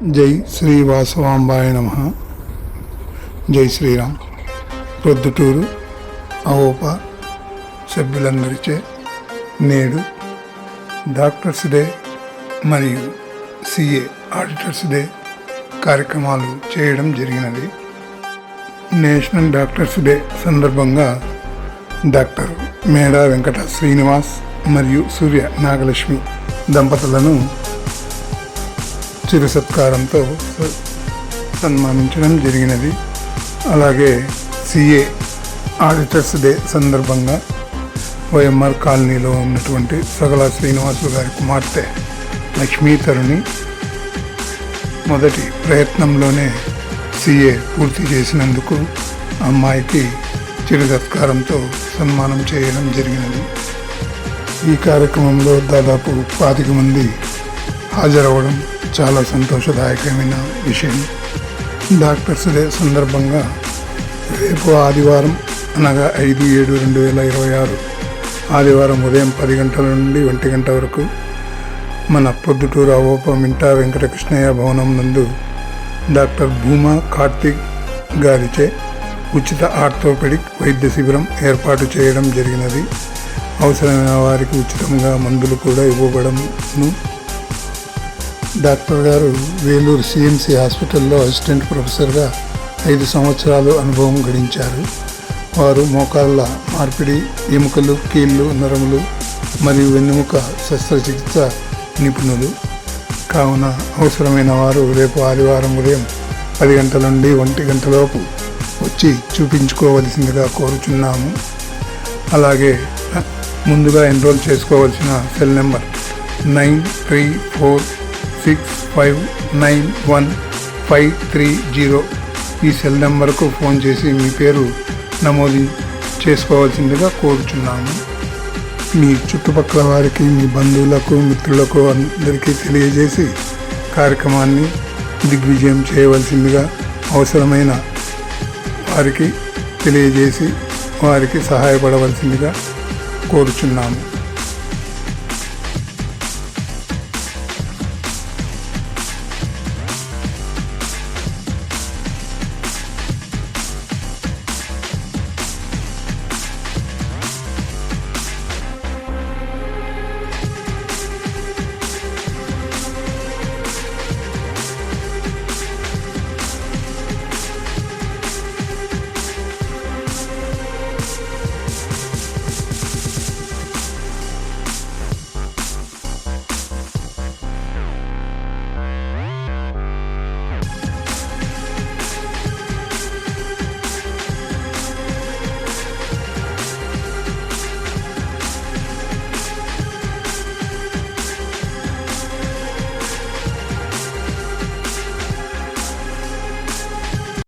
జై శ్రీ వాసవాంబాయ నమః. జై శ్రీరామ్. ప్రొద్దుటూరు అవోప సభ్యులందరిచే నేడు డాక్టర్స్ డే మరియు సిఏ ఆడిటర్స్ డే కార్యక్రమాలు చేయడం జరిగినది. నేషనల్ డాక్టర్స్ డే సందర్భంగా డాక్టర్ మేడా వెంకట శ్రీనివాస్ మరియు సూర్య నాగలక్ష్మి దంపతులను చిరు సత్కారంతో సన్మానించడం జరిగినది. అలాగే సిఏ ఆడిటర్స్ డే సందర్భంగా వైఎంఆర్ కాలనీలో ఉన్నటువంటి సగల శ్రీనివాసులు గారి కుమార్తె లక్ష్మీ తరుణి మొదటి ప్రయత్నంలోనే సిఏ పూర్తి చేసినందుకు అమ్మాయికి చిరు సత్కారంతో సన్మానం చేయడం జరిగినది. ఈ కార్యక్రమంలో దాదాపు 25 మంది హాజరవ్వడం చాలా సంతోషదాయకమైన విషయం. డాక్టర్స్ డే సందర్భంగా రేపు ఆదివారం అనగా 5/7/2026 ఆదివారం ఉదయం 10 గంటల నుండి 1 గంట వరకు మన ప్రొద్దుటూరు అవోప మింటా వెంకటకృష్ణయ్య భవనం నందు డాక్టర్ భూమా కార్తిక్ గారిచే ఉచిత ఆర్థోపెడిక్ వైద్య శిబిరం ఏర్పాటు చేయడం జరిగినది. అవసరమైన వారికి ఉచితంగా మందులు కూడా ఇవ్వబడను. డాక్టర్ గారు వేలూరు సిఎంసి హాస్పిటల్లో అసిస్టెంట్ ప్రొఫెసర్గా 5 సంవత్సరాలు అనుభవం గడించారు. వారు మోకాళ్ళ మార్పిడి, ఎముకలు, కీళ్ళు, నరములు మరియు వెన్నెముక శస్త్రచికిత్స నిపుణులు. కావున అవసరమైన వారు రేపు ఆదివారం ఉదయం 10 గంటల నుండి 1 గంటలోపు వచ్చి చూపించుకోవలసిందిగా కోరుచున్నాము. అలాగే ముందుగా ఎన్రోల్ చేసుకోవాల్సిన సెల్ నెంబర్ 9346591530. ఈ సెల్ నెంబర్కు ఫోన్ చేసి మీ పేరు నమోదు చేసుకోవాల్సిందిగా కోరుచున్నాము. మీ చుట్టుపక్కల వారికి, మీ బంధువులకు, మిత్రులకు అందరికీ తెలియజేసి కార్యక్రమాన్ని దిగ్విజయం చేయవలసిందిగా, అవసరమైన వారికి తెలియజేసి వారికి సహాయపడవలసిందిగా కోరుచున్నాము.